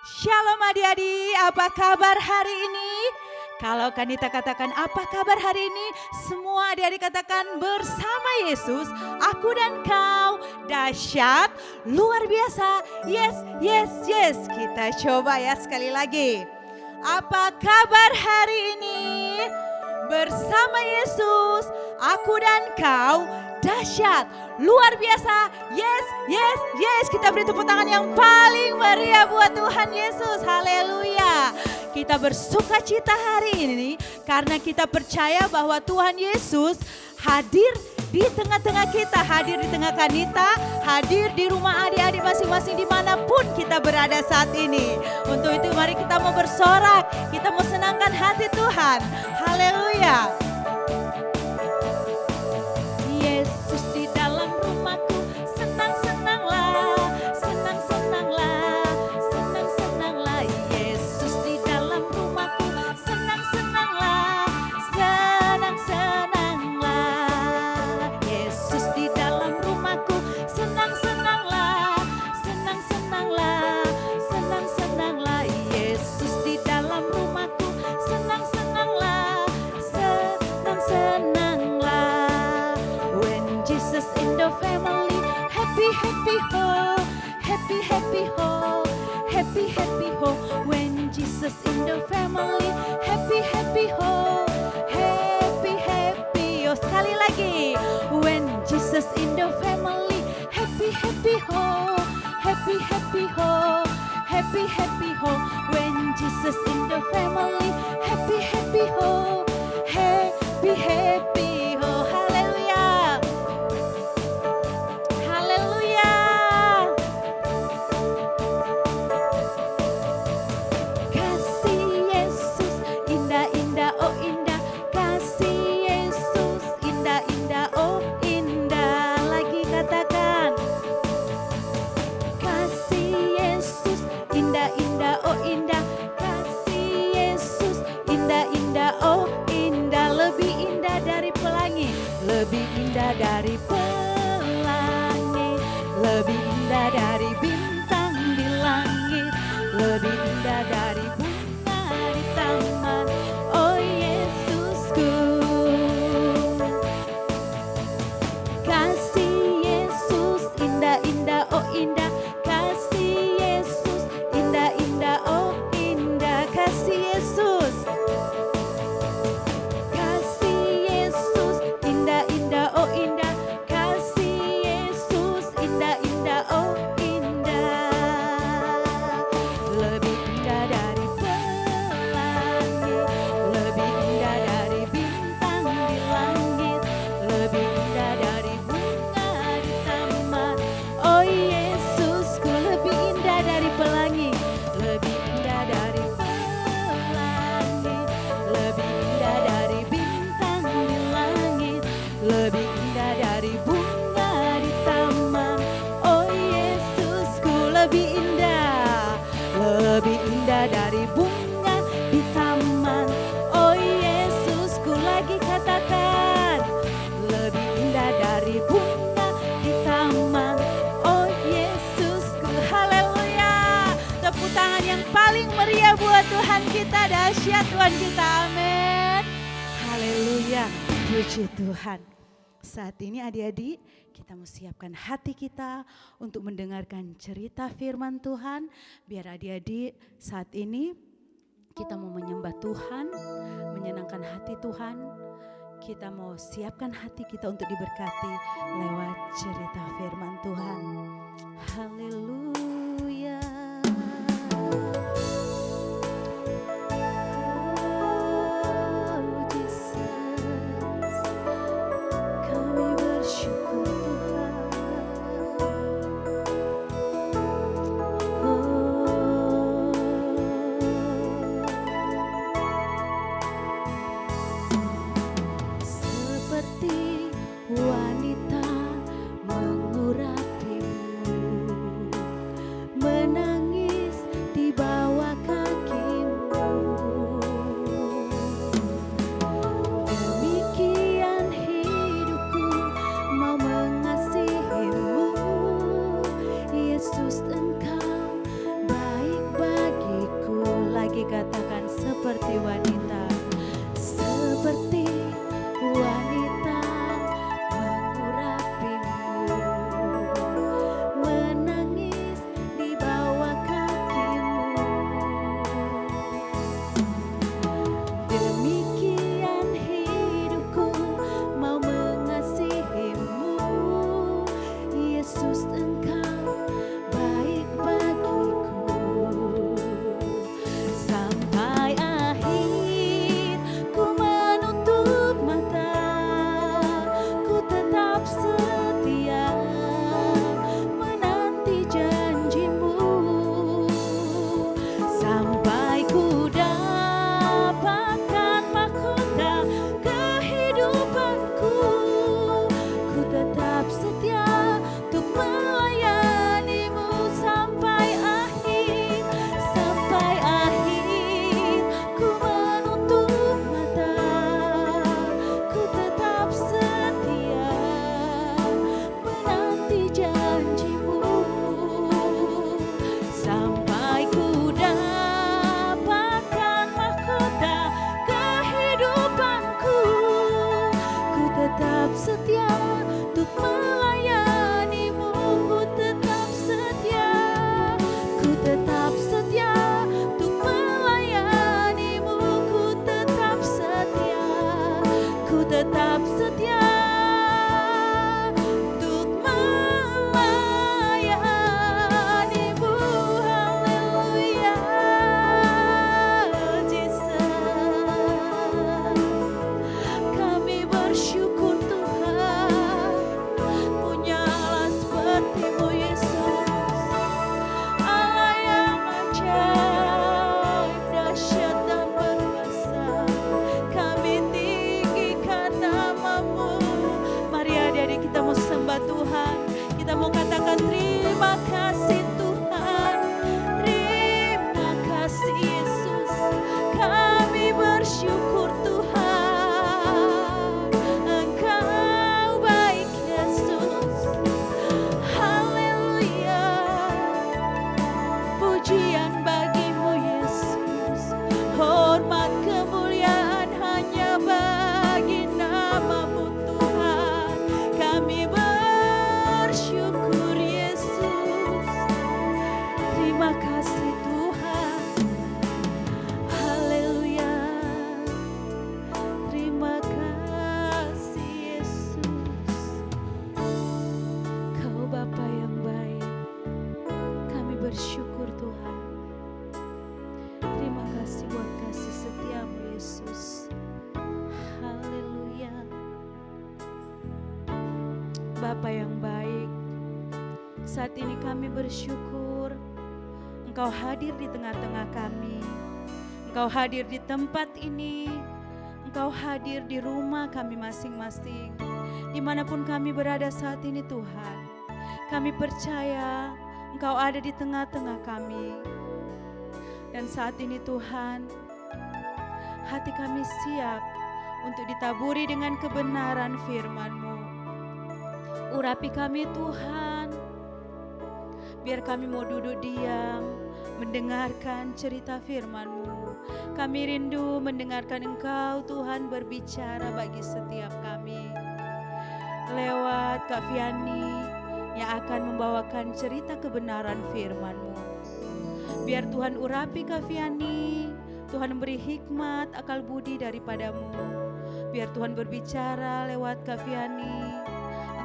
Shalom adik-adik, apa kabar hari ini? Kalau Kanita katakan apa kabar hari ini? Semua adik-adik katakan bersama Yesus, aku dan kau dahsyat, luar biasa. Yes, yes, yes. Kita coba ya sekali lagi. Apa kabar hari ini? Bersama Yesus, aku dan kau dahsyat, luar biasa. Yes, yes, yes. Kita beri tepuk tangan yang paling meriah buat Tuhan Yesus. Haleluya. Kita bersuka cita hari ini karena kita percaya bahwa Tuhan Yesus hadir di tengah-tengah kita, hadir di tengah Kanita, hadir di rumah adik-adik masing-masing dimanapun kita berada saat ini. Untuk itu mari kita mau bersorak, kita mau senangkan hati Tuhan. Haleluya. Yesus di dalam rumahku, senang-senanglah, senang-senanglah, senang-senanglah. Yesus di dalam rumahku, senang-senanglah, senang-senanglah. Yesus di dalam rumahku, senang-senanglah, senang-senanglah, senang-senanglah. Yesus di dalam rumahku, senang-senanglah, senang-senanglah. When Jesus in the family, happy, happy, ho, happy, happy, ho, happy, happy, ho. When Jesus in the family, happy, happy, ho, happy, happy, ho. Sekali lagi. When Jesus in the family, happy, happy, ho, happy, happy, ho, happy, happy, ho. When Jesus in the family, happy, happy, ho, happy, happy, ho. Haleluya. Haleluya. Kasih Yesus indah-indah, oh indah. Kasih Yesus indah-indah, oh indah. Lagi katakan. Kasih Yesus indah-indah, oh indah. Kasih Yesus indah-indah, oh indah. Lebih indah dari pelangi, lebih indah dari pelangi, lebih indah dari bintang di langit, lebih indah dari bunga di taman. Oh Yesusku. Kasih Yesus indah-indah, oh indah. Kasih Yesus indah-indah, oh indah. Kasih Yesus. Kasih Yesus indah-indah, oh indah. Kasih Yesus indah-indah, oh indah. Lebih indah dari pelangi, lebih indah dari bintang di langit, lebih indah dari bunga di taman. Oh Yesusku, lebih indah dari pelangi, lebih indah dari pelangi, lebih indah dari bintang di langit, lebih indah dari bunga di taman. Oh Yesusku, lebih indah dari bunga di taman. Oh Yesusku, lagi katakan, lebih indah dari bunga di taman. Oh Yesusku, haleluya. Tepuk tangan yang paling meriah buat Tuhan kita, dahsyat Tuhan kita, amin. Haleluya, puji Tuhan. Saat ini adik-adik, kita mau siapkan hati kita untuk mendengarkan cerita firman Tuhan. Biar adik-adik saat ini kita mau menyembah Tuhan, menyenangkan hati Tuhan. Kita mau siapkan hati kita untuk diberkati lewat cerita firman Tuhan. Haleluya. Oh Jesus, kami bersyukur Tuhan. Seperti wanita Bapa yang baik, saat ini kami bersyukur Engkau hadir di tengah-tengah kami. Engkau hadir di tempat ini, Engkau hadir di rumah kami masing-masing. Dimanapun kami berada saat ini Tuhan, kami percaya Engkau ada di tengah-tengah kami. Dan saat ini Tuhan, hati kami siap untuk ditaburi dengan kebenaran firman-Mu. Urapi kami Tuhan, biar kami mau duduk diam, mendengarkan cerita firman-Mu. Kami rindu mendengarkan Engkau Tuhan berbicara bagi setiap kami. Lewat Kak Viani yang akan membawakan cerita kebenaran firman-Mu. Biar Tuhan urapi Kak Viani, Tuhan beri hikmat, akal budi daripada-Mu. Biar Tuhan berbicara lewat Kak Viani,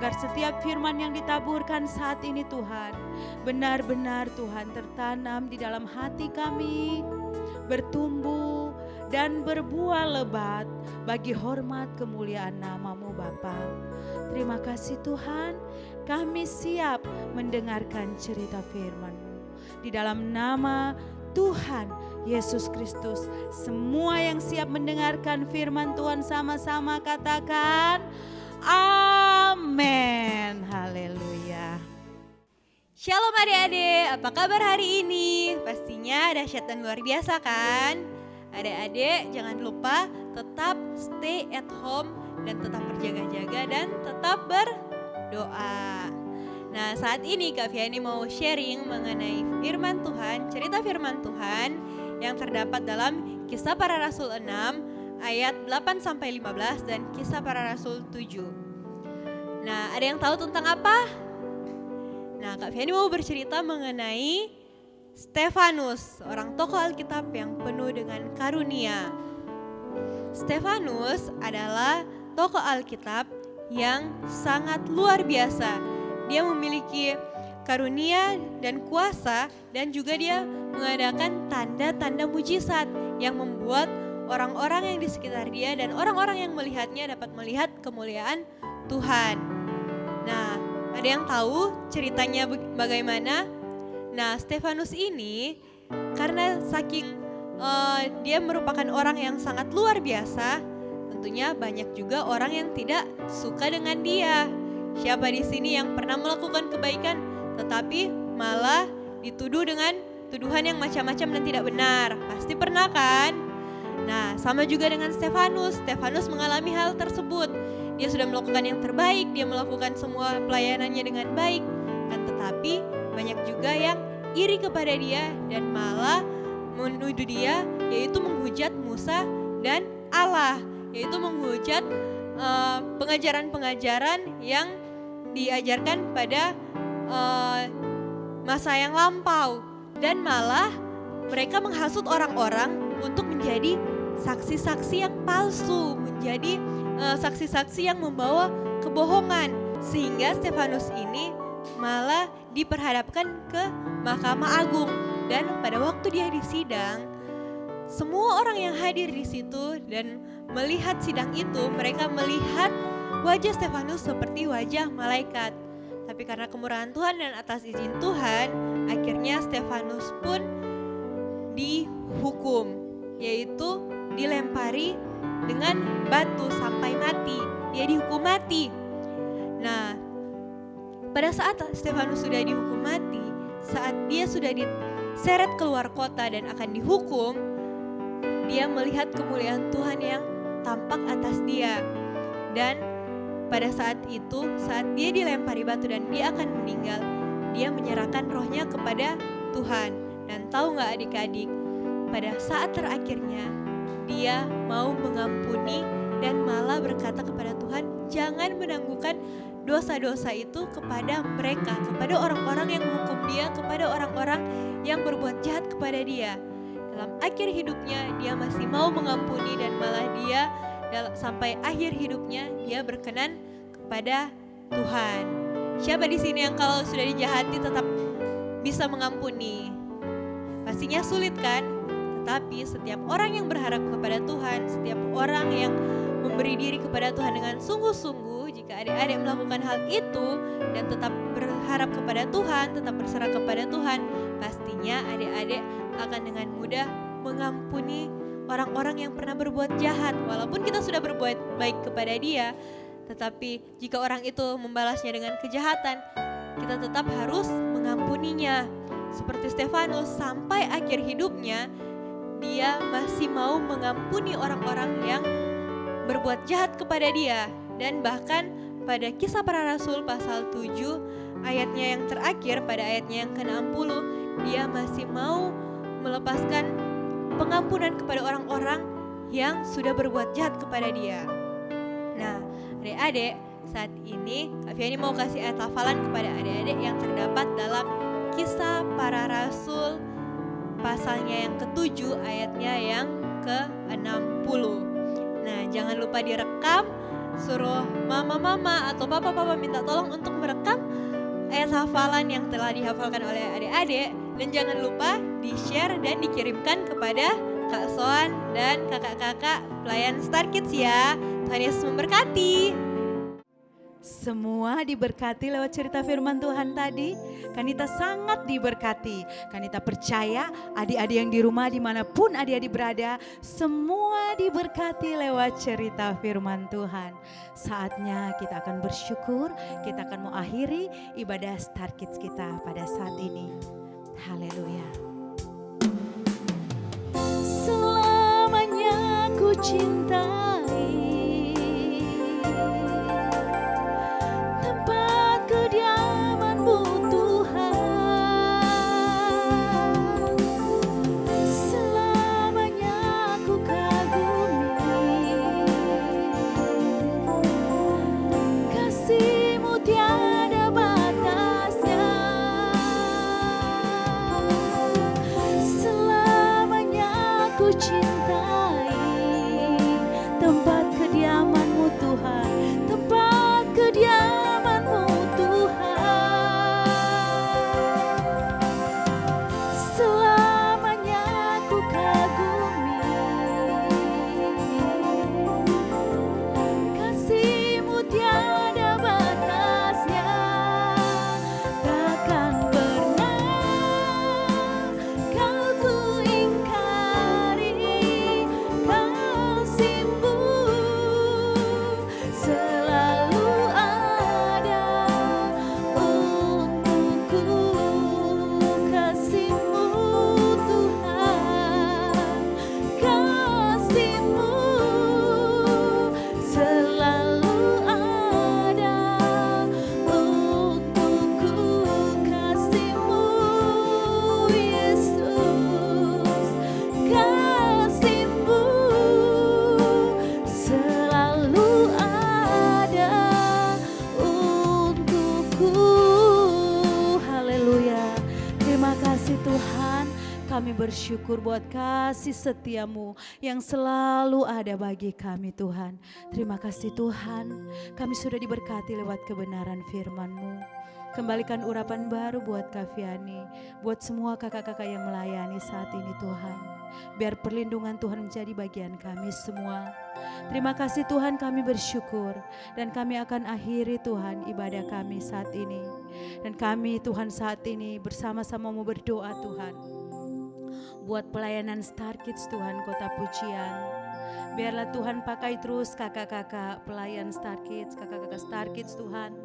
agar setiap firman yang ditaburkan saat ini Tuhan, benar-benar Tuhan tertanam di dalam hati kami, bertumbuh dan berbuah lebat bagi hormat kemuliaan nama-Mu Bapa. Terima kasih Tuhan, kami siap mendengarkan cerita firman-Mu. Di dalam nama Tuhan Yesus Kristus, semua yang siap mendengarkan firman Tuhan sama-sama katakan amin. Haleluya. Shalom adik-adik, apa kabar hari ini? Pastinya dahsyat dan luar biasa kan? Adik-adik jangan lupa tetap stay at home dan tetap berjaga-jaga dan tetap berdoa. Nah saat ini Kak Viani mau sharing mengenai firman Tuhan, cerita firman Tuhan yang terdapat dalam Kisah Para Rasul 6 ayat 8-15 dan Kisah Para Rasul 7. Nah ada yang tahu tentang apa? Nah Kak Viani mau bercerita mengenai Stefanus, orang tokoh Alkitab yang penuh dengan karunia. Stefanus adalah tokoh Alkitab yang sangat luar biasa. Dia memiliki karunia dan kuasa dan juga dia mengadakan tanda-tanda mujizat yang membuat orang-orang yang di sekitar dia dan orang-orang yang melihatnya dapat melihat kemuliaan Tuhan. Nah, ada yang tahu ceritanya bagaimana? Nah, Stefanus ini karena saking dia merupakan orang yang sangat luar biasa, tentunya banyak juga orang yang tidak suka dengan dia. Siapa di sini yang pernah melakukan kebaikan tetapi malah dituduh dengan tuduhan yang macam-macam dan tidak benar? Pasti pernah kan? Nah, sama juga dengan Stefanus. Stefanus mengalami hal tersebut. Dia sudah melakukan yang terbaik, dia melakukan semua pelayanannya dengan baik, kan tetapi banyak juga yang iri kepada dia dan malah menuduh dia, yaitu menghujat Musa dan Allah, yaitu menghujat pengajaran-pengajaran yang diajarkan pada masa yang lampau, dan malah mereka menghasut orang-orang untuk menjadi saksi-saksi yang palsu, menjadi saksi-saksi yang membawa kebohongan, sehingga Stefanus ini malah diperhadapkan ke Mahkamah Agung. Dan pada waktu dia disidang, semua orang yang hadir di situ dan melihat sidang itu, mereka melihat wajah Stefanus seperti wajah malaikat. Tapi karena kemurahan Tuhan dan atas izin Tuhan, akhirnya Stefanus pun dihukum, yaitu dilempari dengan batu sampai mati. Dia dihukum mati. Nah, pada saat Stefanus sudah dihukum mati, saat dia sudah diseret keluar kota dan akan dihukum, dia melihat kemuliaan Tuhan yang tampak atas dia. Dan pada saat itu, saat dia dilempari batu dan dia akan meninggal, dia menyerahkan rohnya kepada Tuhan. Dan tahu gak adik-adik, pada saat terakhirnya dia mau mengampuni dan malah berkata kepada Tuhan, jangan menangguhkan dosa-dosa itu kepada mereka, kepada orang-orang yang menghukum dia, kepada orang-orang yang berbuat jahat kepada dia. Dalam akhir hidupnya dia masih mau mengampuni dan malah dia sampai akhir hidupnya dia berkenan kepada Tuhan. Siapa di sini yang kalau sudah dijahati tetap bisa mengampuni? Pastinya sulit kan? Tetapi setiap orang yang berharap kepada Tuhan, setiap orang yang memberi diri kepada Tuhan dengan sungguh-sungguh, jika adik-adik melakukan hal itu dan tetap berharap kepada Tuhan, tetap berserah kepada Tuhan, pastinya adik-adik akan dengan mudah mengampuni orang-orang yang pernah berbuat jahat. Walaupun kita sudah berbuat baik kepada dia, tetapi jika orang itu membalasnya dengan kejahatan, kita tetap harus mengampuninya. Seperti Stefanus, sampai akhir hidupnya dia masih mau mengampuni orang-orang yang berbuat jahat kepada dia. Dan bahkan pada Kisah Para Rasul pasal 7 ayatnya yang terakhir, pada ayatnya yang ke-60, dia masih mau melepaskan pengampunan kepada orang-orang yang sudah berbuat jahat kepada dia. Nah, adik-adik, saat ini Kak Fiani mau kasih ayat hafalan kepada adik-adik yang terdapat dalam Kisah Para Rasul pasalnya yang ke-7 ayatnya yang ke-60. Nah, jangan lupa direkam, suruh mama-mama atau papa-papa minta tolong untuk merekam ayat hafalan yang telah dihafalkan oleh adik-adik, dan jangan lupa di-share dan dikirimkan kepada Kak Soan dan kakak-kakak pelayan Star Kids ya. Tuhan Yesus memberkati. Semua diberkati lewat cerita firman Tuhan tadi. Kanita sangat diberkati. Kanita percaya adik-adik yang di rumah dimanapun adik-adik berada, semua diberkati lewat cerita firman Tuhan. Saatnya kita akan bersyukur, kita akan mengakhiri ibadah Star Kids kita pada saat ini. Haleluya. Selamanya ku cintai tempat kediaman-Mu Tuhan. Selamanya ku kagumi kasih-Mu tiada batasnya. Selamanya ku cintai tempat kediaman-Mu Tuhan, tempat kediaman-Mu Tuhan. Selamanya ku kagumi kasih-Mu tiada batasnya. Takkan pernah kau ku ingkari kasih-Mu, selalu ada untukku. Kasih-Mu Tuhan, kasih-Mu selalu ada untukku. Kasih-Mu Yesus, kasih-Mu selalu ada untukku. Haleluya. Terima kasih Tuhan, kami bersyukur buat kasih setia-Mu yang selalu ada bagi kami Tuhan. Terima kasih Tuhan, kami sudah diberkati lewat kebenaran firman-Mu. Kembalikan urapan baru buat Kak Fiani, buat semua kakak-kakak yang melayani saat ini Tuhan. Biar perlindungan Tuhan menjadi bagian kami semua. Terima kasih Tuhan, kami bersyukur. Dan kami akan akhiri Tuhan ibadah kami saat ini. Dan kami Tuhan saat ini bersama-sama mau berdoa Tuhan. Buat pelayanan Star Kids Tuhan, Kota Pujian. Biarlah Tuhan pakai terus kakak-kakak pelayan Star Kids, kakak-kakak Star Kids Tuhan.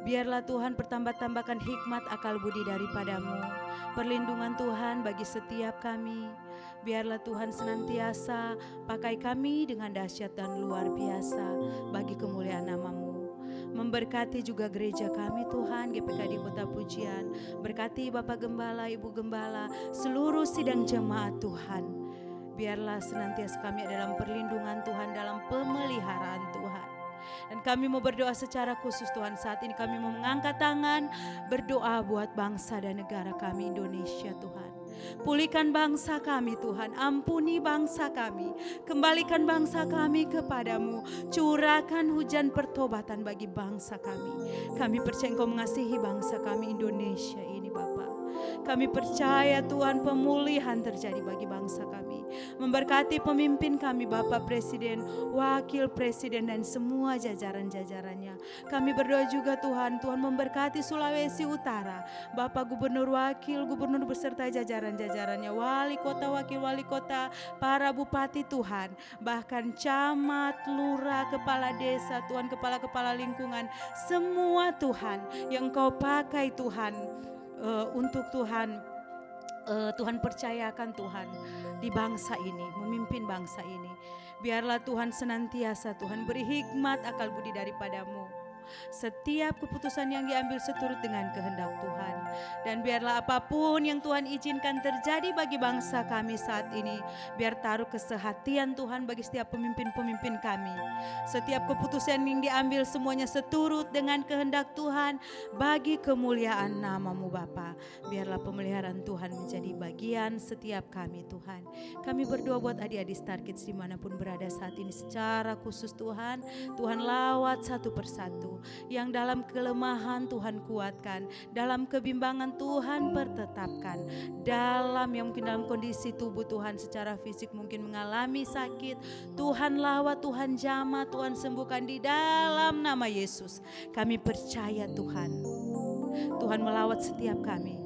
Biarlah Tuhan pertambah-tambahkan hikmat akal budi daripada-Mu. Perlindungan Tuhan bagi setiap kami. Biarlah Tuhan senantiasa pakai kami dengan dahsyat dan luar biasa bagi kemuliaan nama-Mu. Memberkati juga gereja kami Tuhan, GPKD Kota Pujian. Berkati Bapak Gembala, Ibu Gembala, seluruh sidang jemaat Tuhan. Biarlah senantiasa kami dalam perlindungan Tuhan, dalam pemeliharaan Tuhan. Dan kami mau berdoa secara khusus Tuhan, saat ini kami mau mengangkat tangan berdoa buat bangsa dan negara kami Indonesia Tuhan. Pulihkan bangsa kami Tuhan, ampuni bangsa kami, kembalikan bangsa kami kepadamu, curahkan hujan pertobatan bagi bangsa kami. Kami percaya Engkau mengasihi bangsa kami Indonesia ini Bapa. Kami percaya Tuhan pemulihan terjadi bagi bangsa kami. Memberkati pemimpin kami, Bapak Presiden, Wakil Presiden dan semua jajaran-jajarannya. Kami berdoa juga Tuhan memberkati Sulawesi Utara, Bapak Gubernur, Wakil Gubernur beserta jajaran-jajarannya, wali kota, wakil wali kota, para bupati Tuhan, bahkan camat, lurah, kepala desa Tuhan, kepala-kepala lingkungan, semua Tuhan yang Kau pakai Tuhan untuk Tuhan percayakan Tuhan di bangsa ini, memimpin bangsa ini. Biarlah Tuhan senantiasa Tuhan beri hikmat akal budi daripadamu. Setiap keputusan yang diambil seturut dengan kehendak Tuhan. Dan biarlah apapun yang Tuhan izinkan terjadi bagi bangsa kami saat ini, biar taruh kesehatian Tuhan bagi setiap pemimpin-pemimpin kami. Setiap keputusan yang diambil semuanya seturut dengan kehendak Tuhan bagi kemuliaan nama-Mu Bapa. Biarlah pemeliharaan Tuhan menjadi bagian setiap kami Tuhan. Kami berdoa buat adik-adik Star Kids dimanapun berada saat ini secara khusus Tuhan. Tuhan lawat satu persatu. Yang dalam kelemahan Tuhan kuatkan, dalam kebimbangan Tuhan pertetapkan, dalam yang mungkin dalam kondisi tubuh Tuhan secara fisik mungkin mengalami sakit, Tuhan lawat, Tuhan jamah, Tuhan sembuhkan di dalam nama Yesus. Kami percaya Tuhan melawat setiap kami.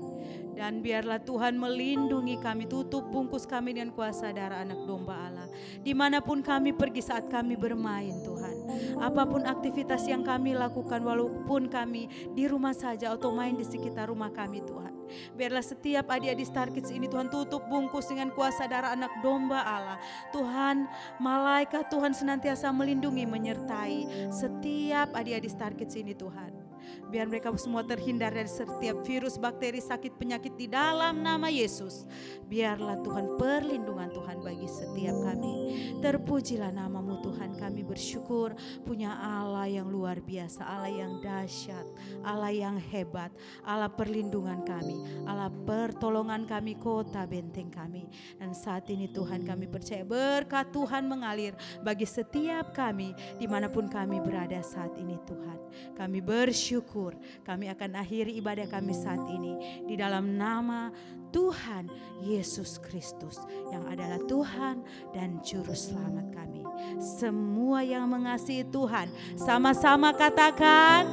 Dan biarlah Tuhan melindungi kami, tutup bungkus kami dengan kuasa darah anak domba Allah. Dimanapun kami pergi saat kami bermain Tuhan. Apapun aktivitas yang kami lakukan, walaupun kami di rumah saja atau main di sekitar rumah kami Tuhan. Biarlah setiap adik-adik Star Kids ini Tuhan tutup bungkus dengan kuasa darah anak domba Allah. Tuhan, malaikat Tuhan senantiasa melindungi, menyertai setiap adik-adik Star Kids ini Tuhan. Biar mereka semua terhindar dari setiap virus, bakteri, sakit, penyakit di dalam nama Yesus. Biarlah Tuhan perlindungan Tuhan bagi setiap kami. Terpujilah nama-Mu Tuhan, kami bersyukur punya Allah yang luar biasa, Allah yang dahsyat, Allah yang hebat, Allah perlindungan kami, Allah pertolongan kami, kota benteng kami. Dan saat ini Tuhan kami percaya berkat Tuhan mengalir bagi setiap kami dimanapun kami berada saat ini Tuhan. Kami bersyukur, kami akan akhiri ibadah kami saat ini di dalam nama Tuhan Yesus Kristus yang adalah Tuhan dan Juru Selamat kami. Semua yang mengasihi Tuhan sama-sama katakan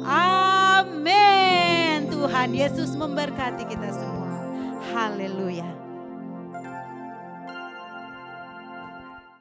amin. Tuhan Yesus memberkati kita semua. Haleluya.